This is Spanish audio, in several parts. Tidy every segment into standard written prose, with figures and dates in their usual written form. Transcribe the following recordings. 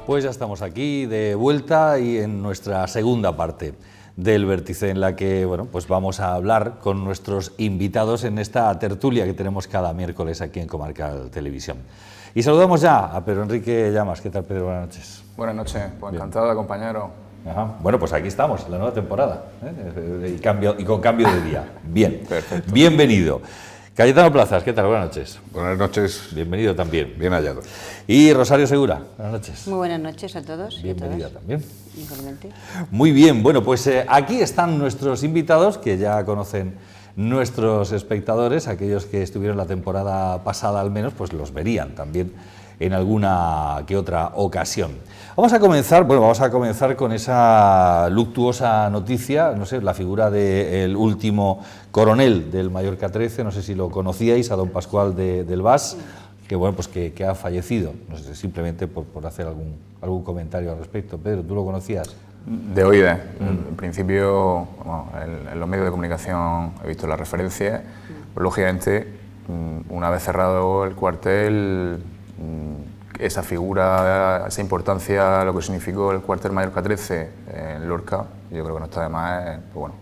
Pues ya estamos aquí de vuelta y en nuestra segunda parte del Vértice, en la que bueno, pues vamos a hablar con nuestros invitados en esta tertulia que tenemos cada miércoles aquí en Comarcal Televisión. Y saludamos ya a Pedro Enrique Llamas. ¿Qué tal, Pedro? Buenas noches. Buenas noches, pues encantado de acompañaros. Ajá. Bueno, pues aquí estamos, en la nueva temporada, y con cambio de día. Bien, perfecto. Bienvenido. Cayetano Plazas, ¿qué tal? Buenas noches. Buenas noches. Bienvenido también. Bien hallado. Y Rosario Segura, buenas noches. Muy buenas noches a todos. Bienvenida también. Igualmente. Muy bien, bueno, pues aquí están nuestros invitados, que ya conocen nuestros espectadores, aquellos que estuvieron la temporada pasada al menos, pues los verían también en alguna que otra ocasión. Vamos a comenzar con esa luctuosa noticia, no sé, la figura del último coronel del Mallorca 13, no sé si lo conocíais, a don Pascual del Bas, que bueno, pues que ha fallecido, no sé, simplemente por hacer algún comentario al respecto. Pedro, ¿tú lo conocías? De oídas. En principio, bueno, en los medios de comunicación he visto las referencias, pues lógicamente, una vez cerrado el cuartel, esa figura, esa importancia, lo que significó el cuartel Mallorca 13 en Lorca, yo creo que no está de más, pues bueno,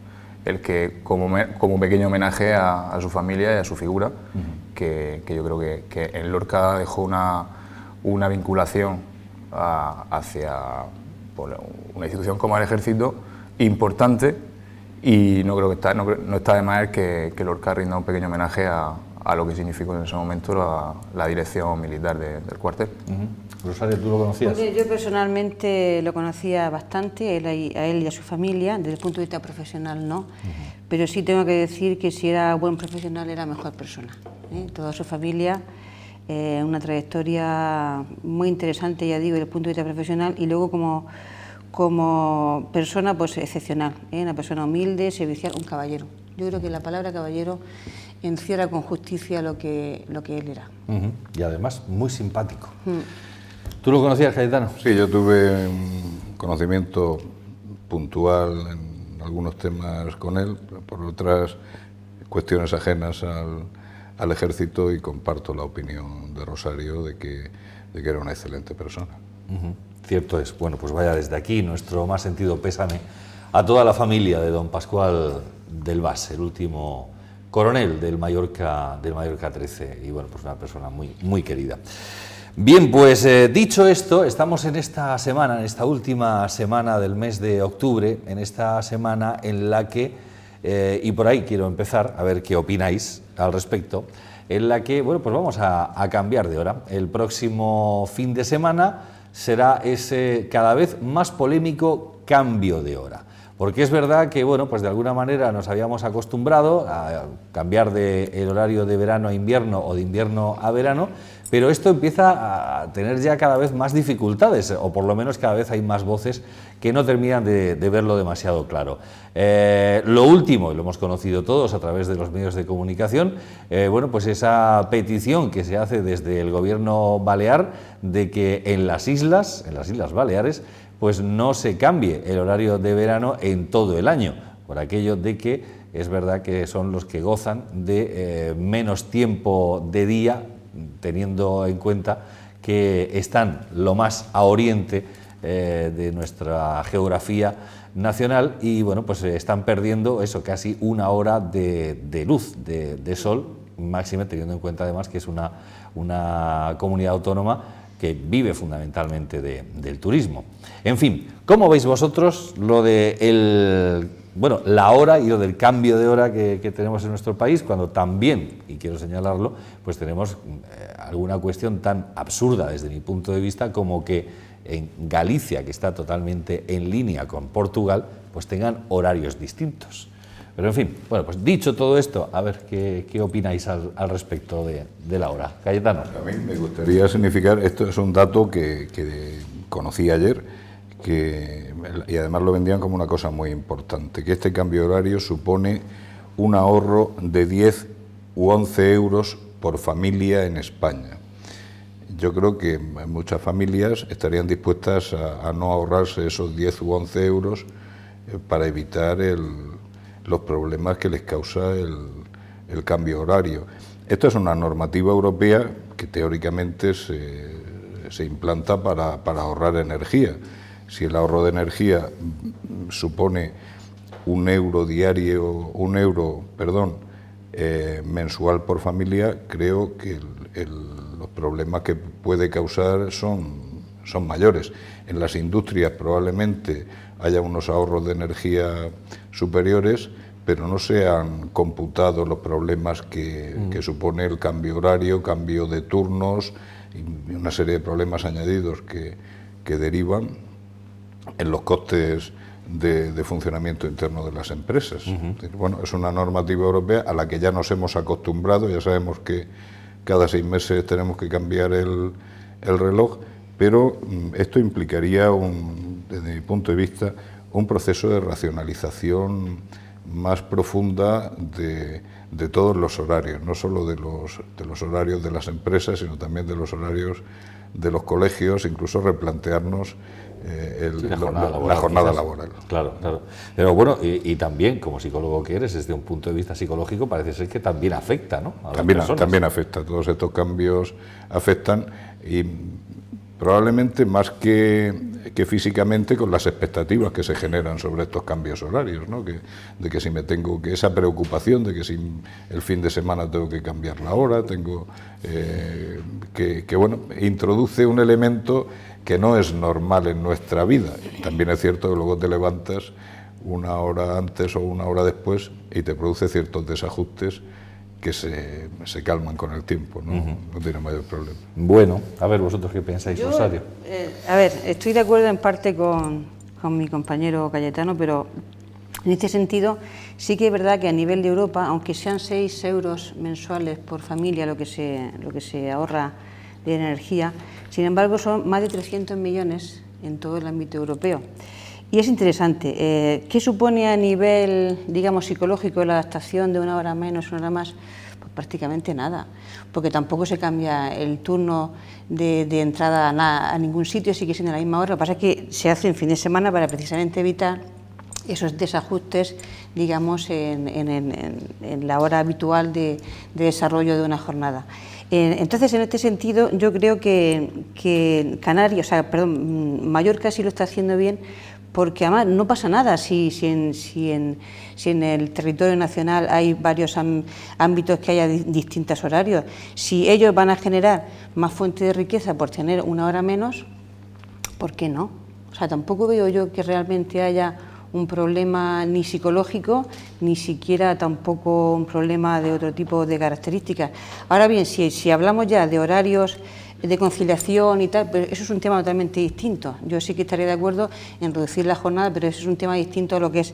el que como pequeño homenaje a su familia y a su figura, que yo creo que en Lorca dejó una vinculación hacia pues, una institución como el Ejército importante, y no creo que no está de más que Lorca rinda un pequeño homenaje a lo que significó en ese momento la dirección militar del cuartel. Rosario, ¿tú lo conocías? Pues yo personalmente lo conocía bastante, a él y a su familia, desde el punto de vista profesional no, pero sí tengo que decir que si era buen profesional era mejor persona. Toda su familia, una trayectoria muy interesante, ya digo, desde el punto de vista profesional, y luego como persona pues excepcional, una persona humilde, servicial, un caballero. Yo creo que la palabra caballero encierra con justicia lo que él era. Y además muy simpático. ¿Tú lo conocías, Cayetano? Sí, yo tuve un conocimiento puntual en algunos temas con él, por otras cuestiones ajenas al Ejército, y comparto la opinión de Rosario de que era una excelente persona. Cierto es. Bueno, pues vaya desde aquí nuestro más sentido pésame a toda la familia de don Pascual del Bas, el último coronel del Mallorca 13, y bueno, pues una persona muy, muy querida. Bien, pues dicho esto, estamos en esta semana, en esta última semana del mes de octubre, en esta semana en la que, y por ahí quiero empezar a ver qué opináis al respecto, en la que, bueno, pues vamos a cambiar de hora. El próximo fin de semana será ese cada vez más polémico cambio de hora. Porque es verdad que, bueno, pues de alguna manera nos habíamos acostumbrado a cambiar el horario de verano a invierno o de invierno a verano, pero esto empieza a tener ya cada vez más dificultades, o por lo menos cada vez hay más voces que no terminan de verlo demasiado claro. Lo último, y lo hemos conocido todos a través de los medios de comunicación, bueno, pues esa petición que se hace desde el gobierno balear de que en las Islas Baleares, pues no se cambie el horario de verano en todo el año, por aquello de que es verdad que son los que gozan de menos tiempo de día, teniendo en cuenta que están lo más a oriente de nuestra geografía nacional, y bueno, pues están perdiendo eso, casi una hora de luz, de sol, máxime teniendo en cuenta además que es una comunidad autónoma que vive fundamentalmente del turismo. En fin, ¿cómo veis vosotros lo de la hora y lo del cambio de hora que tenemos en nuestro país, cuando también, y quiero señalarlo, pues tenemos alguna cuestión tan absurda desde mi punto de vista como que en Galicia, que está totalmente en línea con Portugal, pues tengan horarios distintos? Pero en fin, bueno, pues dicho todo esto, a ver qué opináis al respecto de la hora. Cayetano. A mí me gustaría significar, esto es un dato que conocí ayer, y además lo vendían como una cosa muy importante, que este cambio de horario supone un ahorro de 10 u 11 euros por familia en España. Yo creo que muchas familias estarían dispuestas a no ahorrarse esos 10 u 11 euros para evitar los problemas que les causa el cambio horario. Esto es una normativa europea que teóricamente se implanta para ahorrar energía. Si el ahorro de energía supone un euro mensual por familia, creo que los problemas que puede causar son mayores. En las industrias probablemente haya unos ahorros de energía superiores, pero no se han computado los problemas que supone el cambio horario, cambio de turnos y una serie de problemas añadidos que derivan en los costes de funcionamiento interno de las empresas. Bueno, es una normativa europea a la que ya nos hemos acostumbrado, ya sabemos que cada 6 meses tenemos que cambiar el reloj, pero esto implicaría, desde mi punto de vista, un proceso de racionalización más profunda de todos los horarios, no solo de los horarios de las empresas, sino también de los horarios de los colegios, incluso replantearnos la jornada laboral. Claro, claro. Pero bueno, y también, como psicólogo que eres, desde un punto de vista psicológico, parece ser que también afecta, ¿no? A las personas. También afecta, todos estos cambios afectan, y probablemente más que físicamente, con las expectativas que se generan sobre estos cambios horarios, ¿no? De que si esa preocupación de que si el fin de semana tengo que cambiar la hora, que bueno, introduce un elemento que no es normal en nuestra vida. También es cierto que luego te levantas una hora antes o una hora después y te produce ciertos desajustes que se calman con el tiempo, no tiene mayor problema. Bueno, a ver, ¿vosotros qué pensáis, Rosario? Estoy de acuerdo en parte con mi compañero Cayetano, pero en este sentido sí que es verdad que a nivel de Europa, aunque sean 6 euros mensuales por familia lo que se ahorra de energía, sin embargo son más de 300 millones en todo el ámbito europeo. Y es interesante, ¿qué supone a nivel, digamos, psicológico la adaptación de una hora menos, una hora más? Pues prácticamente nada, porque tampoco se cambia el turno de entrada a ningún sitio, sigue siendo la misma hora. Lo que pasa es que se hace en fin de semana para precisamente evitar esos desajustes, digamos, en la hora habitual de desarrollo de una jornada. Entonces, en este sentido, yo creo que Mallorca sí lo está haciendo bien, porque además no pasa nada si en el territorio nacional hay varios ámbitos que haya distintos horarios. Si ellos van a generar más fuente de riqueza por tener una hora menos, ¿por qué no? O sea, tampoco veo yo que realmente haya un problema ni psicológico, ni siquiera tampoco un problema de otro tipo de características. Ahora bien, si hablamos ya de horarios de conciliación y tal, pero eso es un tema totalmente distinto. Yo sí que estaría de acuerdo en reducir la jornada, pero eso es un tema distinto a lo que es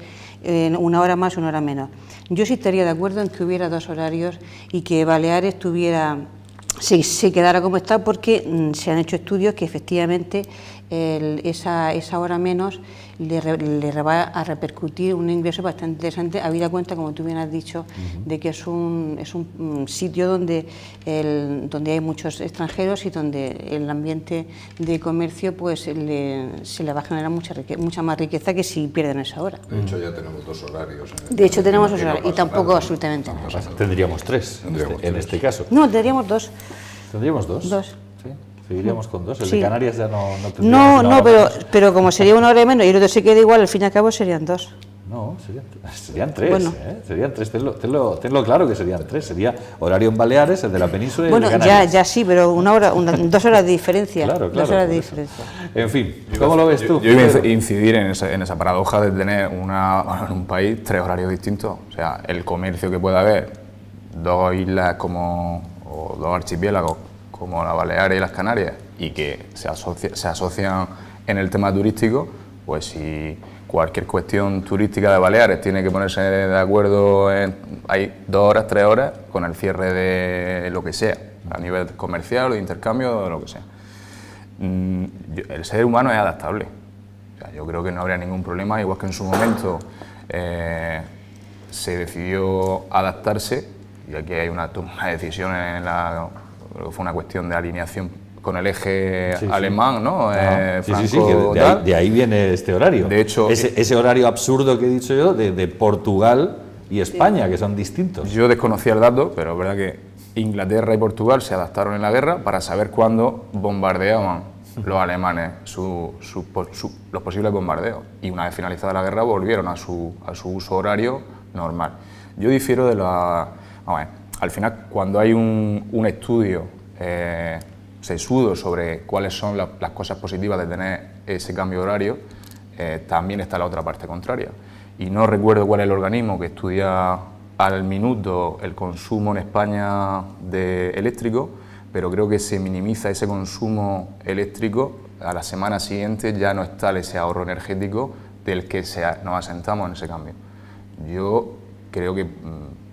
una hora más o una hora menos. Yo sí estaría de acuerdo en que hubiera 2 horarios y que Baleares se quedara como está, porque se han hecho estudios que efectivamente esa hora menos le va a repercutir un ingreso bastante interesante, habida cuenta, como tú bien has dicho, de que es un sitio donde hay muchos extranjeros y donde el ambiente de comercio pues se le va a generar mucha más riqueza que si pierden esa hora. De hecho, ya tenemos 2 horarios. De hecho, tenemos 2 horarios y tampoco absolutamente nada. Tendríamos 3 en este caso. No, tendríamos 2. ¿Tendríamos 2? 2. Sí. Seguiríamos con 2. El sí. de Canarias ya no tendríamos. No, pero como sería una hora menos y el otro se queda igual, al fin y al cabo serían 2. No, serían 3. Bueno. Serían 3. Tenlo claro que serían 3. Sería horario en Baleares, el de la península y el de Canarias. Bueno, ya sí, pero 2 horas de diferencia. Claro. 2 horas de diferencia. En fin, ¿cómo lo ves tú? Yo iba a incidir en esa paradoja de tener en un país 3 horarios distintos. O sea, el comercio que pueda haber, 2 islas o 2 archipiélagos como las Baleares y las Canarias, y que se asocian en el tema turístico, pues si cualquier cuestión turística de Baleares tiene que ponerse de acuerdo hay 2 horas, 3 horas, con el cierre de lo que sea, a nivel comercial o de intercambio, o lo que sea. El ser humano es adaptable. O sea, yo creo que no habría ningún problema, igual que en su momento se decidió adaptarse, y aquí hay una decisión creo que fue una cuestión de alineación con el eje alemán, ¿no? Franco, de ahí viene este horario. De hecho, ese horario absurdo que he dicho yo de Portugal y España, que son distintos. Yo desconocía el dato, pero es verdad que Inglaterra y Portugal se adaptaron en la guerra para saber cuándo bombardeaban los alemanes los posibles bombardeos. Y una vez finalizada la guerra volvieron a su uso horario normal. Yo difiero de la... Vamos a ver, al final, cuando hay un estudio sesudo sobre cuáles son las cosas positivas de tener ese cambio horario, también está la otra parte contraria. Y no recuerdo cuál es el organismo que estudia al minuto el consumo en España de eléctrico, pero creo que se minimiza ese consumo eléctrico, a la semana siguiente ya no está ese ahorro energético del que nos asentamos en ese cambio. Yo creo que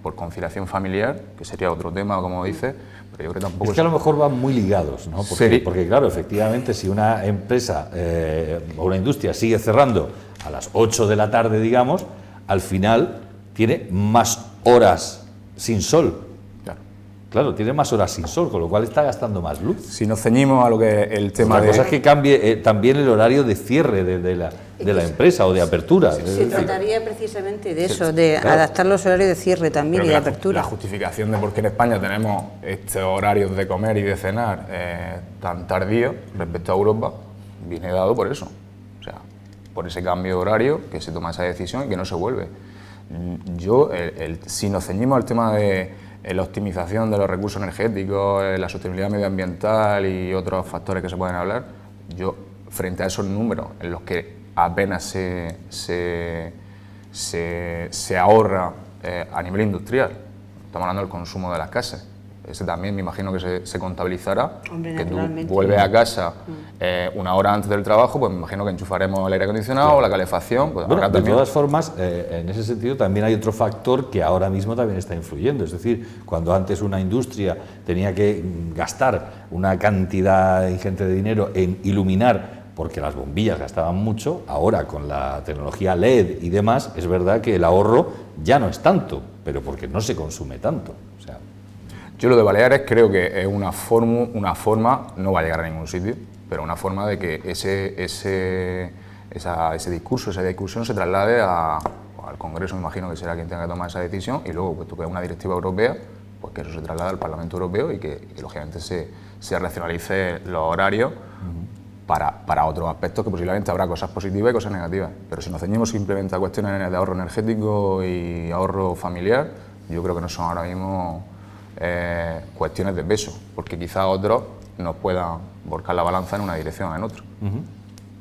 por conciliación familiar, que sería otro tema, como dices, pero yo creo que tampoco... Es que a lo mejor van muy ligados, ¿no? Porque claro, efectivamente, si una empresa o una industria sigue cerrando a las 8 de la tarde, digamos, al final tiene más horas sin sol. Claro, tiene más horas sin sol, con lo cual está gastando más luz. Si nos ceñimos a lo que el tema La cosa es que cambie también el horario de cierre de la empresa o de apertura. Se trataría precisamente de eso, de adaptar los horarios de cierre también y de apertura. La justificación de por qué en España tenemos estos horarios de comer y de cenar tan tardíos respecto a Europa viene dado por eso. O sea, por ese cambio de horario que se toma esa decisión y que no se vuelve. Yo, si nos ceñimos al tema de la optimización de los recursos energéticos, la sostenibilidad medioambiental y otros factores que se pueden hablar, yo, frente a esos números en los que apenas se ahorra a nivel industrial, estamos hablando del consumo de las casas, ese también me imagino que se contabilizará. Hombre, que tú vuelves a casa una hora antes del trabajo, pues me imagino que enchufaremos el aire acondicionado, la calefacción. Pues bueno, de todas formas, en ese sentido también hay otro factor que ahora mismo también está influyendo. Es decir, cuando antes una industria tenía que gastar una cantidad ingente de dinero en iluminar porque las bombillas gastaban mucho, ahora con la tecnología LED y demás, es verdad que el ahorro ya no es tanto, pero porque no se consume tanto. O sea, yo lo de Baleares creo que es una forma, no va a llegar a ningún sitio, pero una forma de que ese discurso, esa discusión se traslade al Congreso, me imagino que será quien tenga que tomar esa decisión, y luego, puesto que es una directiva europea, pues que eso se traslade al Parlamento Europeo y que lógicamente se racionalice los horarios para otros aspectos, que posiblemente habrá cosas positivas y cosas negativas. Pero si nos ceñimos simplemente a cuestiones de ahorro energético y ahorro familiar, yo creo que no son ahora mismo cuestiones de peso, porque quizás otros nos puedan volcar la balanza en una dirección o en otra.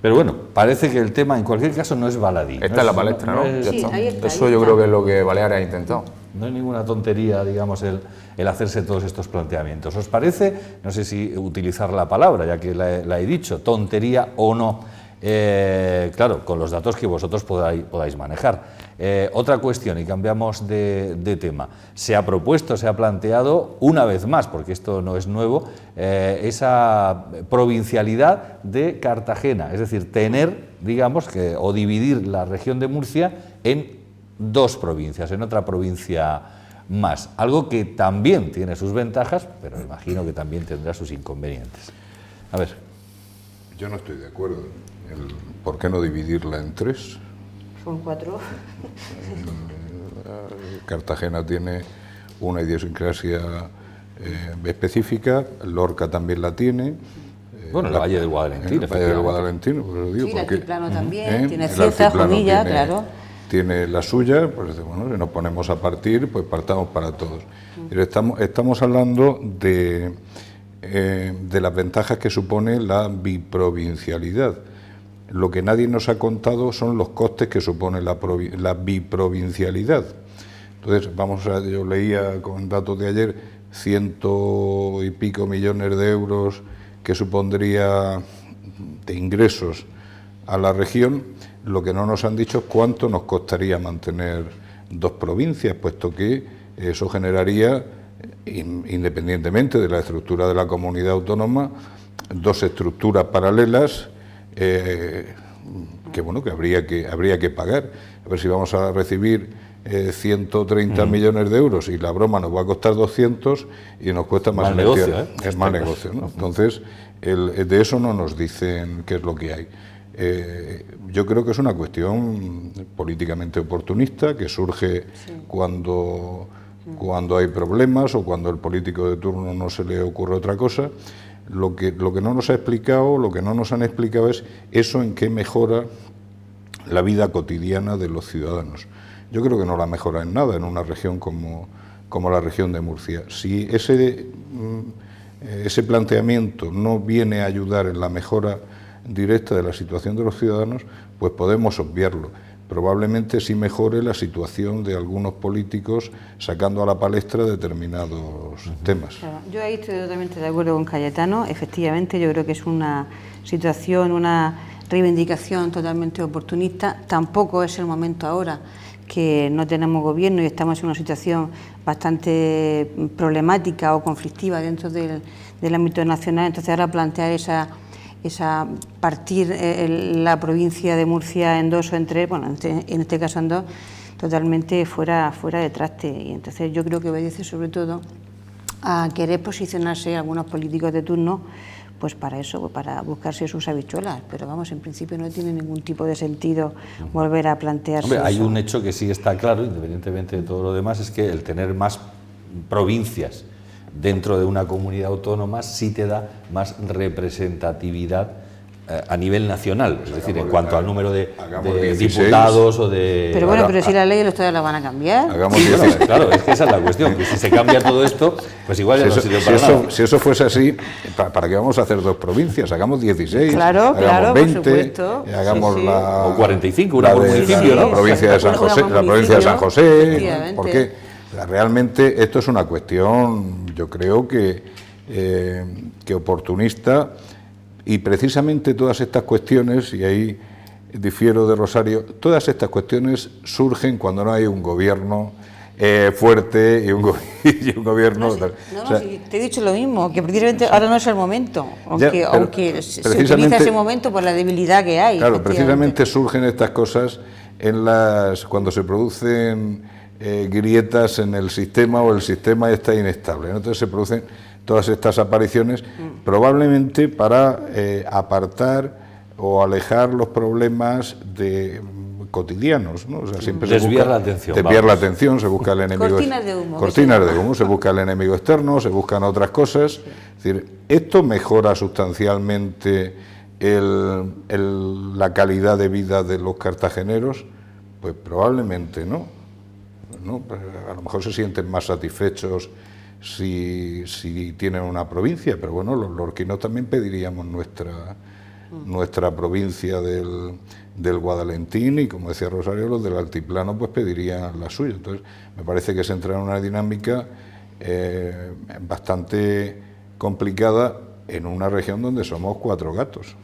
Pero bueno, parece que el tema en cualquier caso no es baladí. Está en la palestra, ¿no? Sí, ahí está, eso yo creo que es lo que Baleares ha intentado. No es ninguna tontería, digamos, el hacerse todos estos planteamientos. ¿Os parece, no sé si utilizar la palabra, ya que la he dicho, tontería o no? Claro, con los datos que vosotros podáis manejar. Otra cuestión, y cambiamos de tema. Se ha propuesto, se ha planteado una vez más, porque esto no es nuevo, esa provincialidad de Cartagena, es decir, tener, digamos, o dividir la región de Murcia en dos provincias, en otra provincia más. Algo que también tiene sus ventajas, pero imagino que también tendrá sus inconvenientes. A ver. Yo no estoy de acuerdo. ¿Por qué no dividirla en tres? Son 4. Cartagena tiene una idiosincrasia específica, Lorca también la tiene. Bueno, el Valle del Guadalentín, el Valle del Guadalentín, pues lo digo, sí, el porque, altiplano también, tiene Ceuta, Jumilla, claro. Tiene la suya, pues bueno, si nos ponemos a partir, pues partamos para todos. Pero estamos hablando de las ventajas que supone la biprovincialidad. Lo que nadie nos ha contado son los costes que supone la biprovincialidad. Entonces, yo leía con datos de ayer 100 y pico millones de euros que supondría de ingresos a la región. Lo que no nos han dicho es cuánto nos costaría mantener dos provincias, puesto que eso generaría, independientemente de la estructura de la comunidad autónoma, dos estructuras paralelas que habría que pagar. A ver si vamos a recibir 130 millones de euros y la broma nos va a costar 200 y nos cuesta más negocio, es mal negocio, ¿no? Entonces, de eso no nos dicen qué es lo que hay. Yo creo que es una cuestión políticamente oportunista que surge cuando cuando hay problemas o cuando el político de turno no se le ocurre otra cosa. Lo que no nos ha explicado, lo que no nos han explicado es eso en qué mejora la vida cotidiana de los ciudadanos. Yo creo que no la mejora en nada en una región como la región de Murcia. Si ese planteamiento no viene a ayudar en la mejora directa de la situación de los ciudadanos, pues podemos obviarlo. Probablemente sí mejore la situación de algunos políticos sacando a la palestra determinados temas. Claro, yo ahí estoy totalmente de acuerdo con Cayetano. Efectivamente, yo creo que es una situación, una reivindicación totalmente oportunista. Tampoco es el momento ahora que no tenemos gobierno y estamos en una situación bastante problemática o conflictiva dentro del ámbito nacional. Entonces ahora plantear esa partir la provincia de Murcia en dos o en tres, bueno, en este caso en dos, totalmente fuera de traste. Y entonces yo creo que obedece sobre todo a querer posicionarse algunos políticos de turno, pues para eso, pues para buscarse sus habichuelas. Pero vamos, en principio no tiene ningún tipo de sentido volver a plantearse. Hombre, hay eso. un hecho que sí está claro, independientemente de todo lo demás, es que el tener más provincias dentro de una comunidad autónoma sí te da más representatividad a nivel nacional, es decir, en cuanto al número de 16, diputados o de... Pero bueno, pero si la ley los la van a cambiar. Hagamos Sí, 16. claro, es que esa es la cuestión, que si se cambia todo esto, pues igual ya no sirve para nada. Si eso fuese así, ¿para qué vamos a hacer dos provincias? Hagamos 16, Claro, hagamos claro, por 20, supuesto. hagamos Sí, sí. la... O 45, una la por de- municipio, la ¿no? provincia de San Una José, por la provincia de San municipio, José, efectivamente. porque realmente esto es una cuestión, yo creo que oportunista, y precisamente todas estas cuestiones, y ahí difiero de Rosario, todas estas cuestiones surgen cuando no hay un gobierno fuerte y un gobierno... No, o sea, sí, te he dicho lo mismo, que precisamente ahora no es el momento, aunque, pero aunque se precisamente- utiliza ese momento por la debilidad que hay. Claro, efectivamente. precisamente surgen estas cosas cuando se producen grietas en el sistema o el sistema está inestable, ¿no? Entonces se producen todas estas apariciones probablemente para apartar o alejar los problemas cotidianos, ¿no? O sea, siempre Desviar la atención, desviar vamos. la atención, se busca el enemigo. Cortinas de humo, Cortinas de humo, se busca el enemigo externo, se buscan otras cosas. Es decir, ¿esto mejora sustancialmente la calidad de vida de los cartageneros? Pues probablemente no. Pues a lo mejor se sienten más satisfechos si tienen una provincia, pero bueno, los lorquinos también pediríamos nuestra provincia del Guadalentín, y como decía Rosario, los del Altiplano pues pedirían la suya. Entonces me parece que se entra en una dinámica bastante complicada en una región donde somos 4 gatos,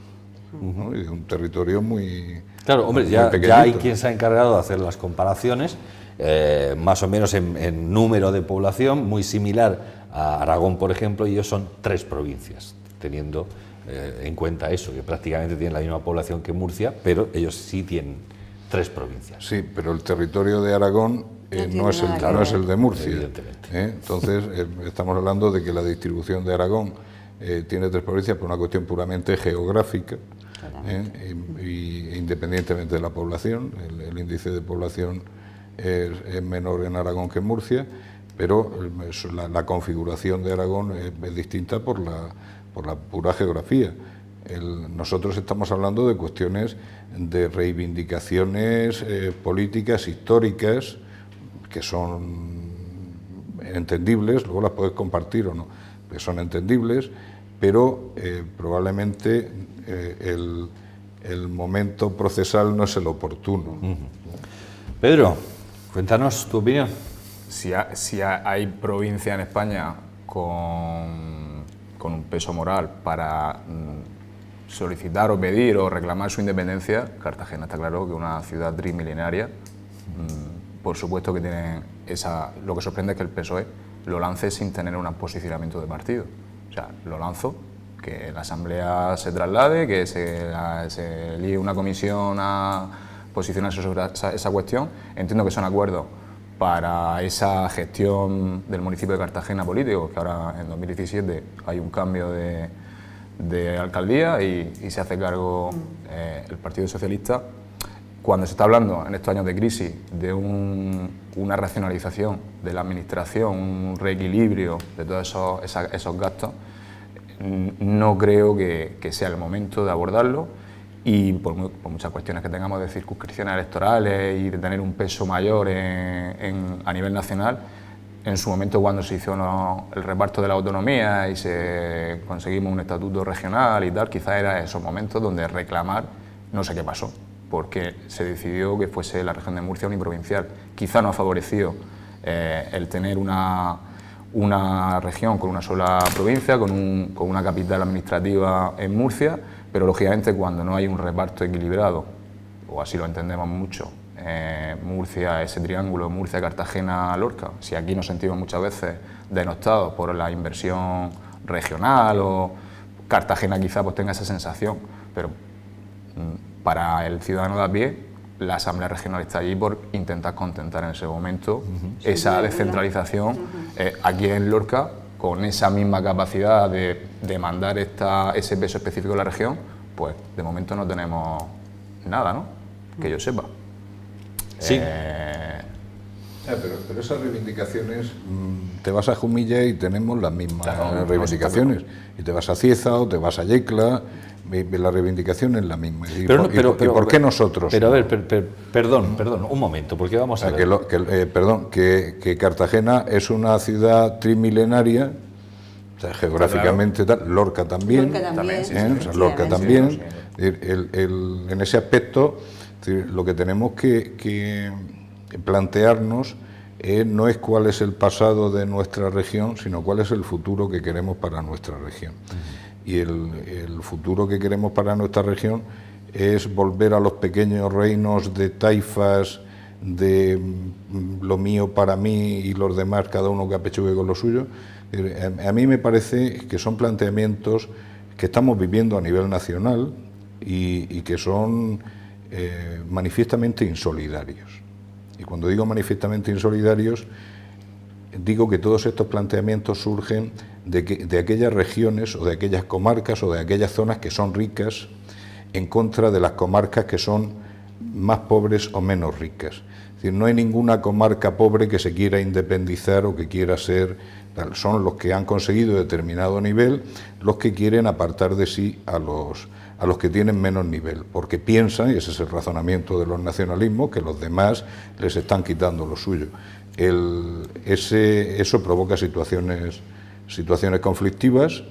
¿no? Y de un territorio muy... Claro, hombre, muy ya pequeñito. hay quien se ha encargado de hacer las comparaciones, más o menos en número de población, muy similar a Aragón, por ejemplo, y ellos son 3 provincias, teniendo en cuenta eso, que prácticamente tienen la misma población que Murcia, pero ellos sí tienen 3 provincias. Sí, pero el territorio de Aragón no es el de Murcia. Evidentemente. Entonces, estamos hablando de que la distribución de Aragón tiene 3 provincias por una cuestión puramente geográfica, y independientemente de la población. El índice de población es menor en Aragón que en Murcia, pero la configuración de Aragón es distinta por la pura geografía. Nosotros estamos hablando de cuestiones de reivindicaciones políticas, históricas, que son entendibles, luego las puedes compartir o no, que son entendibles, pero probablemente el momento procesal no es el oportuno. Pedro, cuéntanos tu opinión. Si hay provincia en España con un peso moral para solicitar o pedir o reclamar su independencia, Cartagena está claro que es una ciudad trimilenaria. Por supuesto que tiene lo que sorprende es que el PSOE lo lance sin tener un posicionamiento de partido. O sea, lo lanzo, que la Asamblea se traslade, que se elige una comisión a posicionarse sobre esa cuestión. Entiendo que son acuerdos para esa gestión del municipio de Cartagena político, que ahora en 2017 hay un cambio de alcaldía y se hace cargo el Partido Socialista. cuando se está hablando en estos años de crisis de una racionalización de la administración, un reequilibrio de todos esos gastos, no creo que sea el momento de abordarlo, y por muchas cuestiones que tengamos de circunscripciones electorales y de tener un peso mayor a nivel nacional. En su momento, cuando se hizo el reparto de la autonomía y conseguimos un estatuto regional y tal, quizás era esos momentos donde reclamar, no sé qué pasó, porque se decidió que fuese la región de Murcia uniprovincial. Quizá no ha favorecido el tener una región con una sola provincia, con una capital administrativa en Murcia, pero lógicamente cuando no hay un reparto equilibrado, o así lo entendemos mucho, Murcia, ese triángulo Murcia, Cartagena, Lorca, si aquí nos sentimos muchas veces denostados por la inversión regional, o Cartagena quizá pues tenga esa sensación, pero para el ciudadano de a pie, la Asamblea Regional está allí por intentar contentar en ese momento esa descentralización. Aquí en Lorca, con esa misma capacidad de demandar ese peso específico de la región, pues de momento no tenemos nada, ¿no? Que yo sepa. Sí. Pero esas reivindicaciones, te vas a Jumilla y tenemos las mismas reivindicaciones, y te vas a Cieza o te vas a Yecla, la reivindicación es la misma. ¿Por qué nosotros? Pero a ver, perdón, un momento, porque vamos a ver. Que Cartagena es una ciudad trimilenaria, o sea, geográficamente tal, Lorca también, Lorca también. En ese aspecto, lo que tenemos que plantearnos no es cuál es el pasado de nuestra región, sino cuál es el futuro que queremos para nuestra región. Y el futuro que queremos para nuestra región es volver a los pequeños reinos de taifas, de lo mío para mí y los demás, cada uno que apechugue con lo suyo. A mí me parece que son planteamientos que estamos viviendo a nivel nacional y que son manifiestamente insolidarios. Y cuando digo manifiestamente insolidarios, digo que todos estos planteamientos surgen de aquellas regiones o de aquellas comarcas o de aquellas zonas que son ricas en contra de las comarcas que son más pobres o menos ricas. Es decir, no hay ninguna comarca pobre que se quiera independizar o que quiera ser tal. Son los que han conseguido determinado nivel los que quieren apartar de sí a los que tienen menos nivel, porque piensan, y ese es el razonamiento de los nacionalismos, que los demás les están quitando lo suyo. Eso provoca situaciones conflictivas,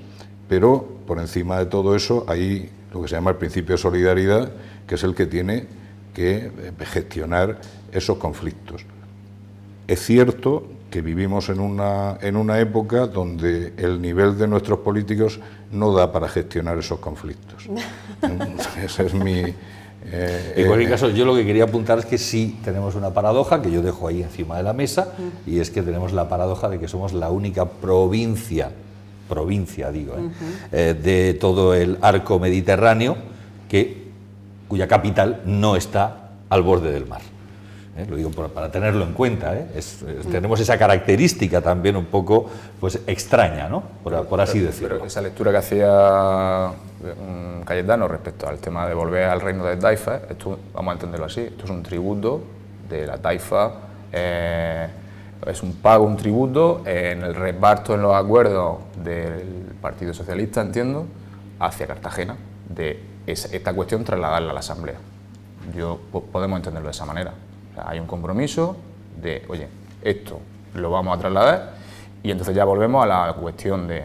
pero por encima de todo eso hay lo que se llama el principio de solidaridad, que es el que tiene que gestionar esos conflictos. Es cierto que vivimos en una época donde el nivel de nuestros políticos no da para gestionar esos conflictos. Ese es mi... en cualquier caso, yo lo que quería apuntar es que sí tenemos una paradoja que yo dejo ahí encima de la mesa, y es que tenemos la paradoja de que somos la única provincia digo, de todo el arco mediterráneo cuya capital no está al borde del mar. Lo digo para tenerlo en cuenta. Tenemos esa característica también un poco pues extraña, ¿no? Por así decirlo. Pero esa lectura que hacía Cayetano respecto al tema de volver al reino de Taifa, esto vamos a entenderlo así, esto es un tributo de la Taifa, es un pago, un tributo en el reparto, en los acuerdos del Partido Socialista, entiendo, hacia Cartagena, de esta cuestión trasladarla a la Asamblea. Podemos entenderlo de esa manera. O sea, hay un compromiso de, oye, esto lo vamos a trasladar, y entonces ya volvemos a la cuestión de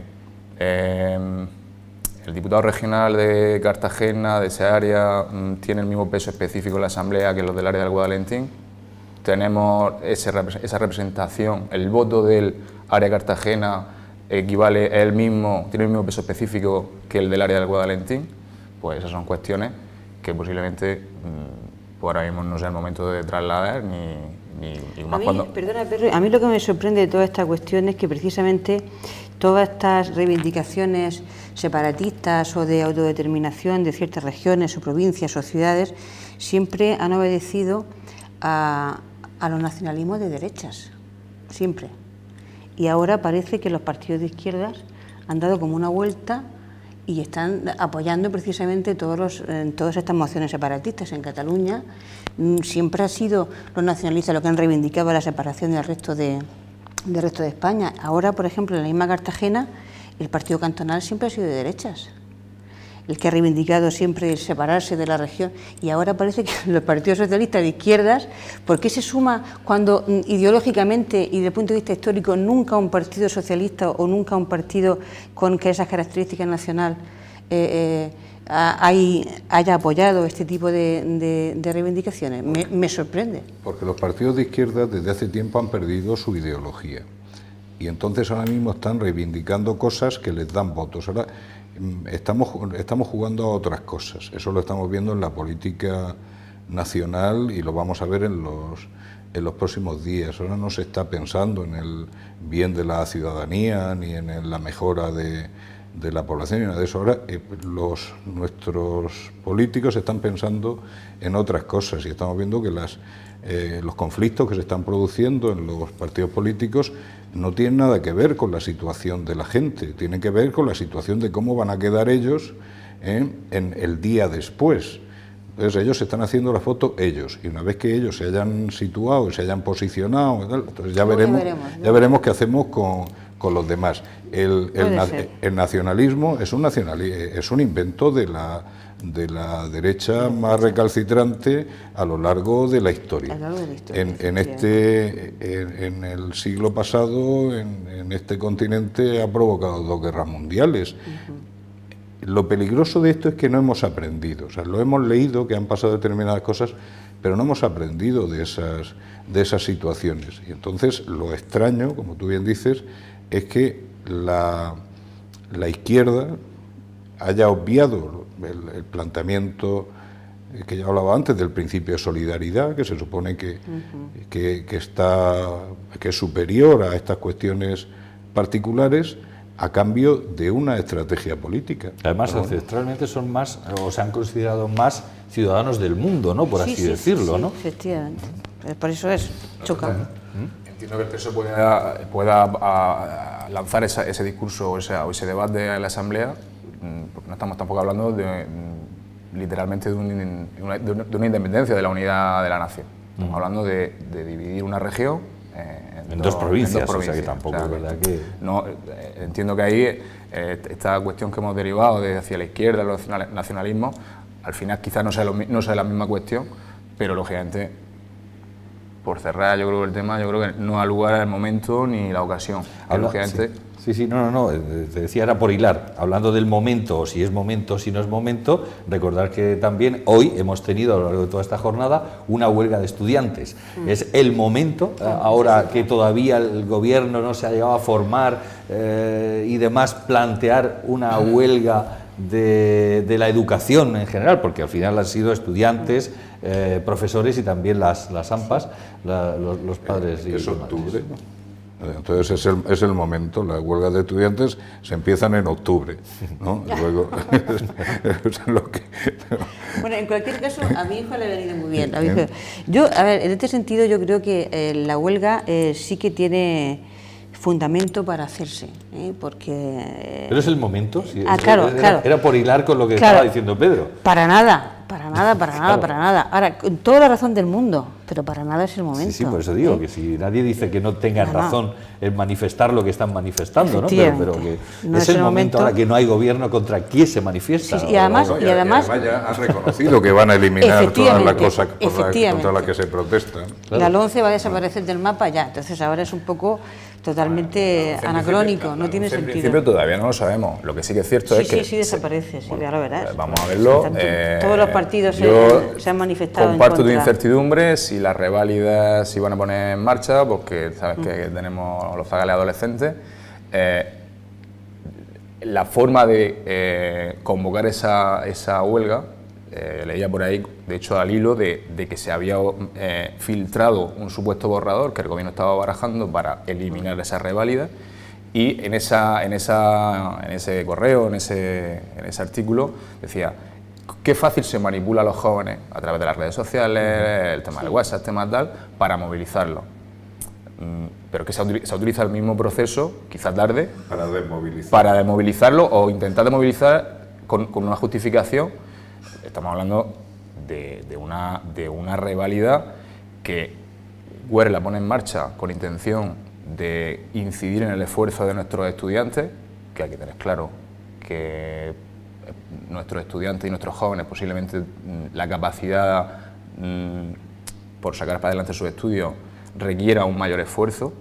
el diputado regional de Cartagena, de esa área, tiene el mismo peso específico en la Asamblea que los del área del Guadalentín. Tenemos esa representación, el voto del área Cartagena equivale, tiene el mismo peso específico que el del área del Guadalentín. Pues esas son cuestiones que posiblemente ahora mismo no sea el momento de trasladar ni más cuando... Perdona, Pedro, a mí lo que me sorprende de toda esta cuestión es que precisamente todas estas reivindicaciones separatistas o de autodeterminación de ciertas regiones o provincias o ciudades siempre han obedecido a los nacionalismos de derechas, siempre. Y ahora parece que los partidos de izquierdas han dado como una vuelta y están apoyando precisamente todas estas mociones separatistas. En Cataluña siempre ha sido los nacionalistas los que han reivindicado la separación del resto de España. Ahora, por ejemplo, en la misma Cartagena, el partido cantonal siempre ha sido de derechas, el que ha reivindicado siempre el separarse de la región, y ahora parece que los partidos socialistas de izquierdas, ¿por qué se suma cuando ideológicamente y desde el punto de vista histórico nunca un partido socialista o nunca un partido con esas características nacional haya apoyado este tipo de reivindicaciones? Me sorprende. Porque los partidos de izquierda desde hace tiempo han perdido su ideología y entonces ahora mismo están reivindicando cosas que les dan votos. Ahora estamos jugando a otras cosas, eso lo estamos viendo en la política nacional y lo vamos a ver en los próximos días. Ahora no se está pensando en el bien de la ciudadanía ni en la mejora de la población ni nada de eso. Ahora nuestros políticos están pensando en otras cosas y estamos viendo que los conflictos que se están produciendo en los partidos políticos no tienen nada que ver con la situación de la gente, tienen que ver con la situación de cómo van a quedar ellos en el día después. Entonces ellos se están haciendo la foto ellos, y una vez que ellos se hayan situado, se hayan posicionado, entonces ya veremos qué hacemos con los demás. El nacionalismo es un invento de la derecha más recalcitrante a lo largo de la historia. En el siglo pasado, en este continente, ha provocado 2 guerras mundiales. Lo peligroso de esto es que no hemos aprendido, o sea, lo hemos leído, que han pasado determinadas cosas, pero no hemos aprendido de esas situaciones. Y entonces lo extraño, como tú bien dices, es que la izquierda haya obviado el planteamiento que ya hablaba antes del principio de solidaridad, que se supone que es superior a estas cuestiones particulares, a cambio de una estrategia política. Además, ancestralmente son más, o se han considerado más ciudadanos del mundo, ¿no? Por así decirlo, ¿no? Efectivamente. Por eso es chocante. Entiendo que el PSOE pueda lanzar ese discurso o ese debate en la Asamblea, porque no estamos tampoco hablando literalmente de una independencia de la unidad de la nación. Estamos hablando de dividir una región en dos provincias, o sea que tampoco es verdad que... No, entiendo que ahí esta cuestión que hemos derivado hacia la izquierda, los nacionalismos, al final quizás no sea la misma cuestión, pero lógicamente, por cerrar yo creo el tema, yo creo que no ha lugar el momento ni la ocasión. Lógicamente... Sí, no, te decía, era por hilar, hablando del momento, o si es momento, si no es momento, recordar que también hoy hemos tenido a lo largo de toda esta jornada una huelga de estudiantes. Es el momento, ahora que todavía el gobierno no se ha llegado a formar y demás, plantear una huelga de la educación en general, porque al final han sido estudiantes, profesores y también las AMPAs, los padres. Es octubre, ¿no? Entonces es el momento, las huelgas de estudiantes se empiezan en octubre, ¿no? Luego, Bueno, en cualquier caso, a mi hijo le ha venido muy bien. Yo, a ver, en este sentido yo creo que la huelga sí que tiene fundamento para hacerse, porque... ¿Pero es el momento? Sí, claro. Era por hilar con lo que estaba diciendo Pedro. Para nada. Ahora, con toda la razón del mundo, pero para nada es el momento. Sí, por eso digo que si nadie dice que no tengan razón en manifestar lo que están manifestando, ¿no? Pero que no es el momento ahora que no hay gobierno contra quién se manifiesta. Y además ya han reconocido que van a eliminar todas las cosas contra las que se protestan. La LONCE va a desaparecer del mapa ya, entonces ahora es un poco totalmente anacrónico, no tiene sentido. En principio todavía no lo sabemos, lo que sí que es cierto es que... Sí, desaparece, ya lo verás. Vamos a verlo. Todos los partidos se han manifestado comparto tu incertidumbre, si las reválidas se iban a poner en marcha, porque sabes que tenemos los zagales adolescentes. La forma de convocar esa huelga, leía por ahí, de hecho al hilo, de que se había filtrado un supuesto borrador que el gobierno estaba barajando para eliminar esa reválida, y en ese correo, en ese artículo, decía: qué fácil se manipula a los jóvenes a través de las redes sociales, el tema del WhatsApp, el tema tal, para movilizarlos. Pero que se utiliza el mismo proceso, quizás tarde, para desmovilizarlo o intentar desmovilizar con una justificación. Estamos hablando de una reválida que Wert la pone en marcha con intención de incidir en el esfuerzo de nuestros estudiantes, que hay que tener claro que nuestros estudiantes y nuestros jóvenes posiblemente la capacidad por sacar para adelante sus estudios requiera un mayor esfuerzo,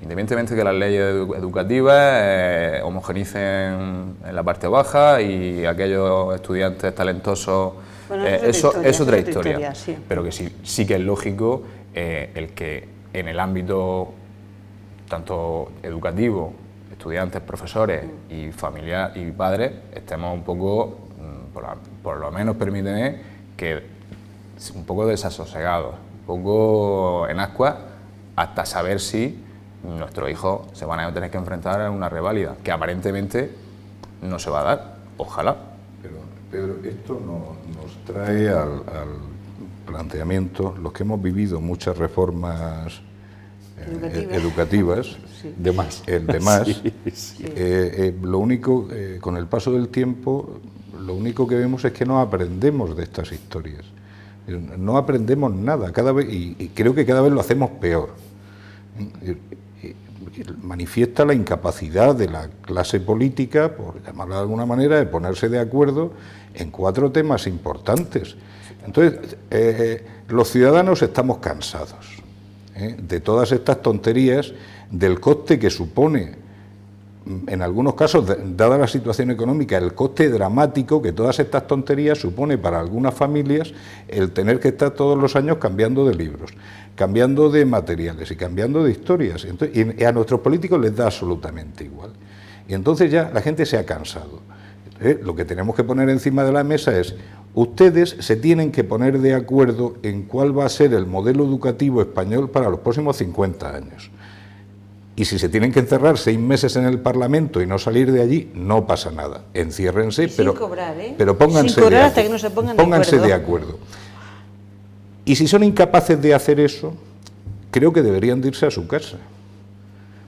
independientemente de que las leyes educativas homogenicen en la parte baja y aquellos estudiantes talentosos, bueno, eso es otra historia, sí. Pero que sí que es lógico el que en el ámbito tanto educativo, estudiantes, profesores y familia y padres, estemos un poco, por lo menos permíteme, que un poco desasosegados, un poco en ascuas, hasta saber si nuestros hijos se van a tener que enfrentar a una reválida, que aparentemente no se va a dar, ojalá. Pero, Pedro, esto nos trae al planteamiento, los que hemos vivido muchas reformas educativas, Sí. De más. Sí, Sí. Lo único, con el paso del tiempo, lo único que vemos es que no aprendemos de estas historias. No aprendemos nada, cada vez, y creo que cada vez lo hacemos peor. Manifiesta la incapacidad de la clase política, por llamarlo de alguna manera, de ponerse de acuerdo en 4 temas importantes. Entonces, los ciudadanos estamos cansados de todas estas tonterías, del coste que supone, en algunos casos, dada la situación económica, el coste dramático que todas estas tonterías supone para algunas familias el tener que estar todos los años cambiando de libros, cambiando de materiales y cambiando de historias. Entonces, y a nuestros políticos les da absolutamente igual. Y entonces ya la gente se ha cansado. Lo que tenemos que poner encima de la mesa es: ustedes se tienen que poner de acuerdo en cuál va a ser el modelo educativo español para los próximos 50 años. Y si se tienen que encerrar 6 meses en el Parlamento y no salir de allí, no pasa nada. Enciérrense, sin cobrar, pero pónganse, sin cobrar hasta que no se pongan de acuerdo. Y si son incapaces de hacer eso, creo que deberían de irse a su casa.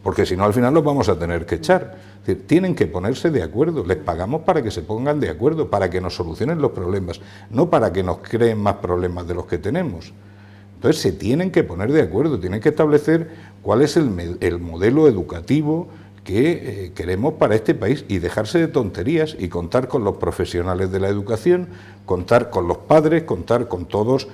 Porque si no, al final los vamos a tener que echar. Es decir, tienen que ponerse de acuerdo. Les pagamos para que se pongan de acuerdo, para que nos solucionen los problemas, no para que nos creen más problemas de los que tenemos. Entonces se tienen que poner de acuerdo, tienen que establecer cuál es el modelo educativo que queremos para este país y dejarse de tonterías y contar con los profesionales de la educación, contar con los padres, contar con todos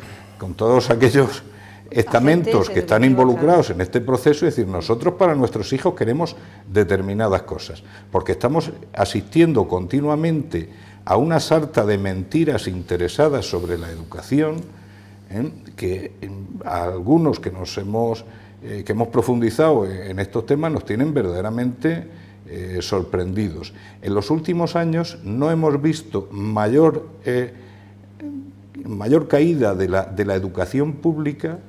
aquellos estamentos que están involucrados en este proceso. Es decir, nosotros para nuestros hijos queremos determinadas cosas, porque estamos asistiendo continuamente a una sarta de mentiras interesadas sobre la educación, que a algunos que hemos profundizado en estos temas nos tienen verdaderamente sorprendidos. En los últimos años no hemos visto mayor caída de la educación pública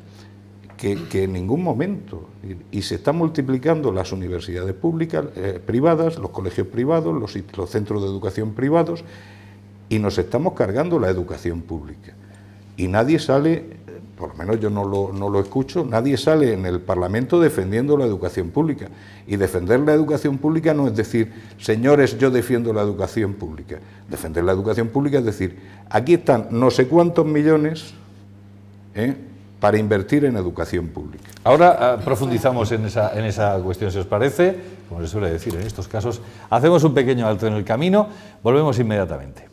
que en ningún momento, y se están multiplicando las universidades públicas, privadas, los colegios privados, los centros de educación privados, y nos estamos cargando la educación pública. Y nadie sale, por lo menos yo no lo escucho, nadie sale en el Parlamento defendiendo la educación pública. Y defender la educación pública no es decir: señores, yo defiendo la educación pública. Defender la educación pública es decir: aquí están no sé cuántos millones para invertir en educación pública. Ahora profundizamos en esa cuestión, si os parece. Como se suele decir en estos casos, hacemos un pequeño alto en el camino, volvemos inmediatamente.